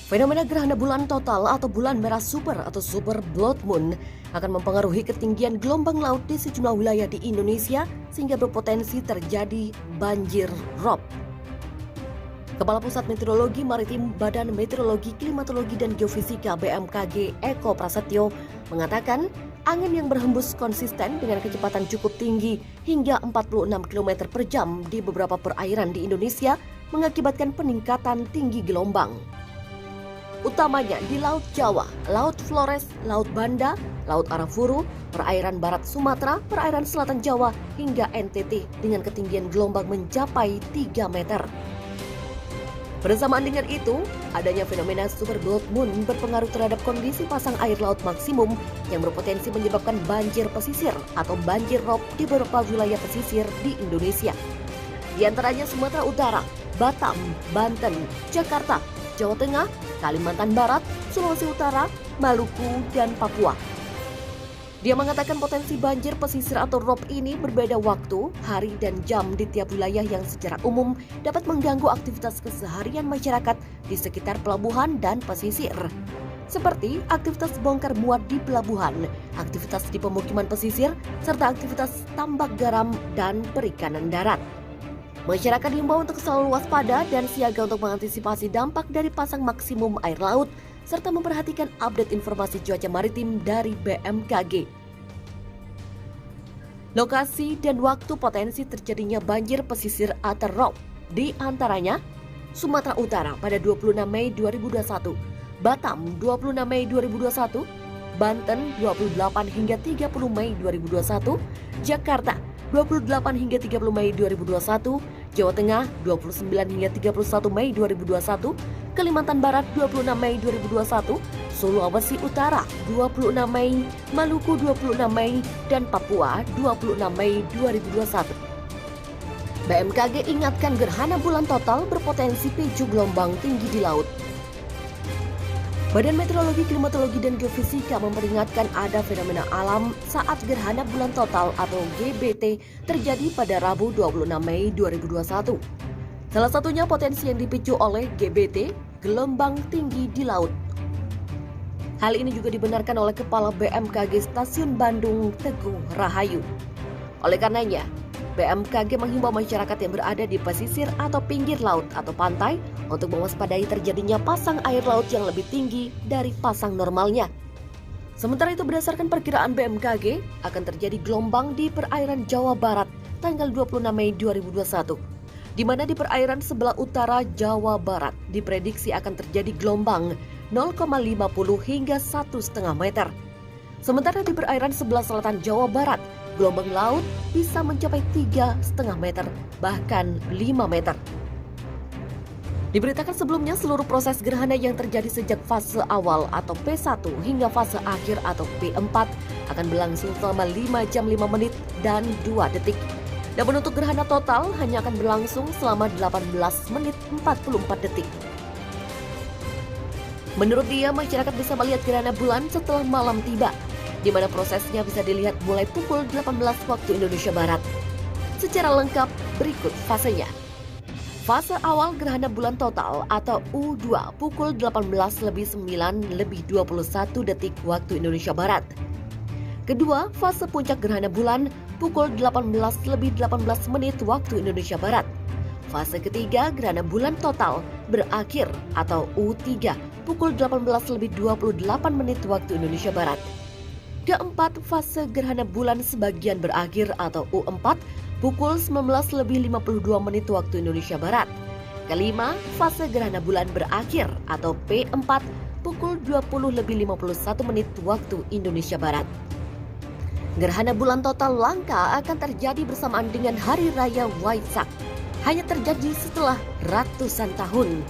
Fenomena gerhana bulan total atau bulan merah super atau super blood moon akan mempengaruhi ketinggian gelombang laut di sejumlah wilayah di Indonesia sehingga berpotensi terjadi banjir rob. Kepala Pusat Meteorologi Maritim Badan Meteorologi, Klimatologi dan Geofisika BMKG Eko Prasetyo mengatakan angin yang berhembus konsisten dengan kecepatan cukup tinggi hingga 46 km per jam di beberapa perairan di Indonesia mengakibatkan peningkatan tinggi gelombang. Utamanya di Laut Jawa, Laut Flores, Laut Banda, Laut Arafuru, perairan barat Sumatera, perairan selatan Jawa, hingga NTT dengan ketinggian gelombang mencapai 3 meter. Bersamaan dengan itu, adanya fenomena super blood moon berpengaruh terhadap kondisi pasang air laut maksimum yang berpotensi menyebabkan banjir pesisir atau banjir rob di beberapa wilayah pesisir di Indonesia. Di antaranya Sumatera Utara, Batam, Banten, Jakarta, Jawa Tengah, Kalimantan Barat, Sulawesi Utara, Maluku, dan Papua. Dia mengatakan potensi banjir pesisir atau rob ini berbeda waktu, hari, dan jam di tiap wilayah yang secara umum dapat mengganggu aktivitas keseharian masyarakat di sekitar pelabuhan dan pesisir. Seperti aktivitas bongkar muat di pelabuhan, aktivitas di pemukiman pesisir, serta aktivitas tambak garam dan perikanan darat. Masyarakat diimbau untuk selalu waspada dan siaga untuk mengantisipasi dampak dari pasang maksimum air laut, serta memperhatikan update informasi cuaca maritim dari BMKG. Lokasi dan waktu potensi terjadinya banjir pesisir atau rob, di antaranya Sumatera Utara pada 26 Mei 2021, Batam 26 Mei 2021, Banten 28 hingga 30 Mei 2021, Jakarta 28 hingga 30 Mei 2021, Jawa Tengah 29 hingga 31 Mei 2021, Kalimantan Barat 26 Mei 2021, Sulawesi Utara 26 Mei, Maluku 26 Mei, dan Papua 26 Mei 2021. BMKG ingatkan gerhana bulan total berpotensi picu gelombang tinggi di laut. Badan Meteorologi, Klimatologi dan Geofisika memperingatkan ada fenomena alam saat gerhana bulan total atau GBT terjadi pada Rabu 26 Mei 2021. Salah satunya potensi yang dipicu oleh GBT, gelombang tinggi di laut. Hal ini juga dibenarkan oleh Kepala BMKG Stasiun Bandung Teguh Rahayu. Oleh karenanya, BMKG menghimbau masyarakat yang berada di pesisir atau pinggir laut atau pantai untuk mewaspadai terjadinya pasang air laut yang lebih tinggi dari pasang normalnya. Sementara itu berdasarkan perkiraan BMKG akan terjadi gelombang di perairan Jawa Barat tanggal 26 Mei 2021, di mana di perairan sebelah utara Jawa Barat diprediksi akan terjadi gelombang 0,50 hingga 1,5 meter. Sementara di perairan sebelah selatan Jawa Barat, gelombang laut bisa mencapai 3,5 meter, bahkan 5 meter. Diberitakan sebelumnya seluruh proses gerhana yang terjadi sejak fase awal atau P1 hingga fase akhir atau P4 akan berlangsung selama 5 jam 5 menit dan 2 detik. Dan untuk gerhana total hanya akan berlangsung selama 18 menit 44 detik. Menurut dia, masyarakat bisa melihat gerhana bulan setelah malam tiba, di mana prosesnya bisa dilihat mulai pukul 18 waktu Indonesia Barat. Secara lengkap, berikut fasenya. Fase awal gerhana bulan total atau U2 pukul 18:09:21 waktu Indonesia Barat. Kedua, fase puncak gerhana bulan pukul 18:18 waktu Indonesia Barat. Fase ketiga gerhana bulan total berakhir atau U3 pukul 18:28 waktu Indonesia Barat. Keempat, fase gerhana bulan sebagian berakhir atau U4 pukul 19:52 waktu Indonesia Barat. Kelima, fase gerhana bulan berakhir atau P4 pukul 20:51 waktu Indonesia Barat. Gerhana bulan total langka akan terjadi bersamaan dengan Hari Raya Waisak. Hanya terjadi setelah ratusan tahun.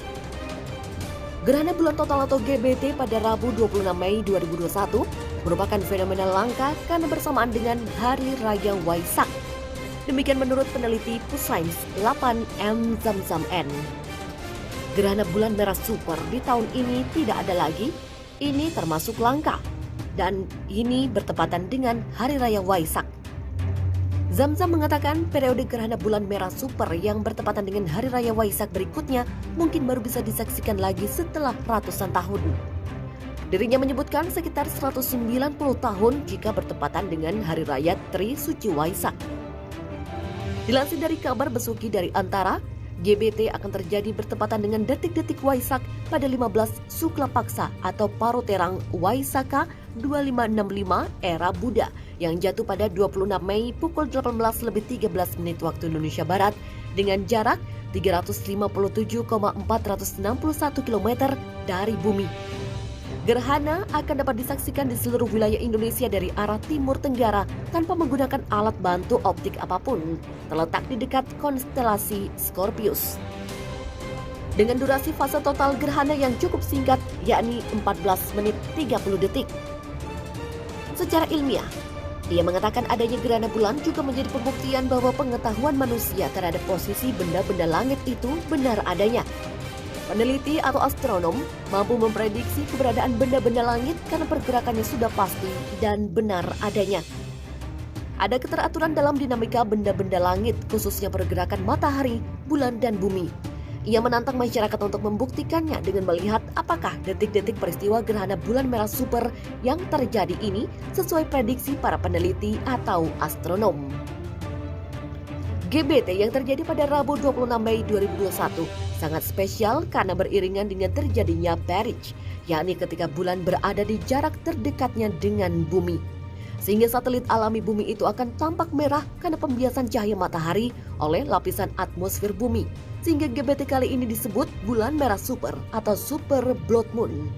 Gerhana bulan total atau GBT pada Rabu 26 Mei 2021 merupakan fenomena langka karena bersamaan dengan Hari Raya Waisak. Demikian menurut peneliti Pusains 8M Zamzam N. Gerhana bulan merah super di tahun ini tidak ada lagi. Ini termasuk langka. Dan ini bertepatan dengan Hari Raya Waisak. Zamzam mengatakan periode gerhana bulan merah super yang bertepatan dengan Hari Raya Waisak berikutnya mungkin baru bisa disaksikan lagi setelah ratusan tahun. Dirinya menyebutkan sekitar 190 tahun jika bertepatan dengan Hari Raya Tri Suci Waisak. Dilansir dari kabar Besuki dari Antara, GBT akan terjadi bertepatan dengan detik-detik Waisak pada 15 Sukla Paksa atau Paroterang Waisaka 2565 era Buddha yang jatuh pada 26 Mei pukul 18.13 waktu Indonesia Barat dengan jarak 357,461 km dari bumi. Gerhana akan dapat disaksikan di seluruh wilayah Indonesia dari arah timur tenggara tanpa menggunakan alat bantu optik apapun, terletak di dekat konstelasi Scorpius. Dengan durasi fase total gerhana yang cukup singkat, yakni 14 menit 30 detik. Secara ilmiah, ia mengatakan adanya gerhana bulan juga menjadi pembuktian bahwa pengetahuan manusia terhadap posisi benda-benda langit itu benar adanya. Peneliti atau astronom mampu memprediksi keberadaan benda-benda langit karena pergerakannya sudah pasti dan benar adanya. Ada keteraturan dalam dinamika benda-benda langit, khususnya pergerakan matahari, bulan, dan bumi. Ia menantang masyarakat untuk membuktikannya dengan melihat apakah detik-detik peristiwa gerhana bulan merah super yang terjadi ini sesuai prediksi para peneliti atau astronom. GBT yang terjadi pada Rabu 26 Mei 2021 sangat spesial karena beriringan dengan terjadinya perigee, yakni ketika bulan berada di jarak terdekatnya dengan bumi. Sehingga satelit alami bumi itu akan tampak merah karena pembiasan cahaya matahari oleh lapisan atmosfer bumi. Sehingga GBT kali ini disebut bulan merah super atau super blood moon.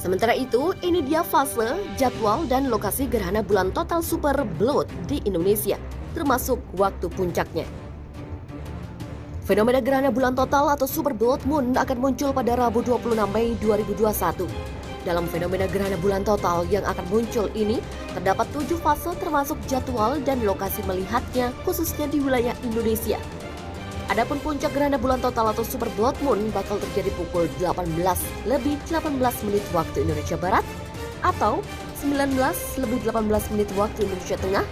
Sementara itu, ini dia fase, jadwal, dan lokasi gerhana bulan total super blood di Indonesia, termasuk waktu puncaknya. Fenomena gerhana bulan total atau super blood moon akan muncul pada Rabu 26 Mei 2021. Dalam fenomena gerhana bulan total yang akan muncul ini, terdapat 7 fase termasuk jadwal dan lokasi melihatnya khususnya di wilayah Indonesia. Adapun puncak gerhana bulan total atau super blood moon bakal terjadi pukul 18:18 waktu Indonesia Barat atau 19:18 waktu Indonesia Tengah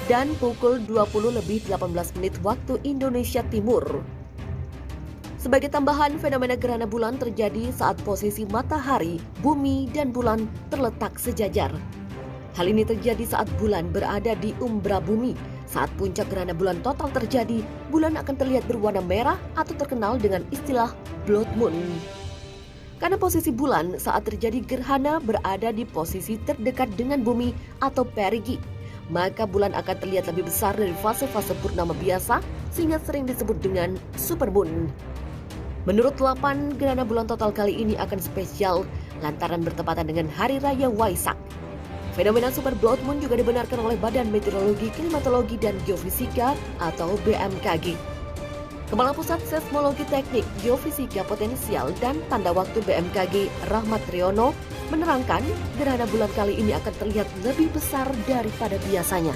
dan pukul 20:18 waktu Indonesia Timur. Sebagai tambahan, fenomena gerhana bulan terjadi saat posisi matahari, bumi, dan bulan terletak sejajar. Hal ini terjadi saat bulan berada di umbra bumi. Saat puncak gerhana bulan total terjadi, bulan akan terlihat berwarna merah atau terkenal dengan istilah blood moon. Karena posisi bulan saat terjadi gerhana berada di posisi terdekat dengan bumi atau perigee, maka bulan akan terlihat lebih besar dari fase-fase purnama biasa sehingga sering disebut dengan supermoon. Menurut lapan, gerhana bulan total kali ini akan spesial lantaran bertepatan dengan Hari Raya Waisak. Fenomena super blood moon juga dibenarkan oleh Badan Meteorologi, Klimatologi, dan Geofisika atau BMKG. Kepala Pusat Seismologi Teknik, Geofisika Potensial, dan Tanda Waktu BMKG Rahmat Riono menerangkan gerhana bulan kali ini akan terlihat lebih besar daripada biasanya.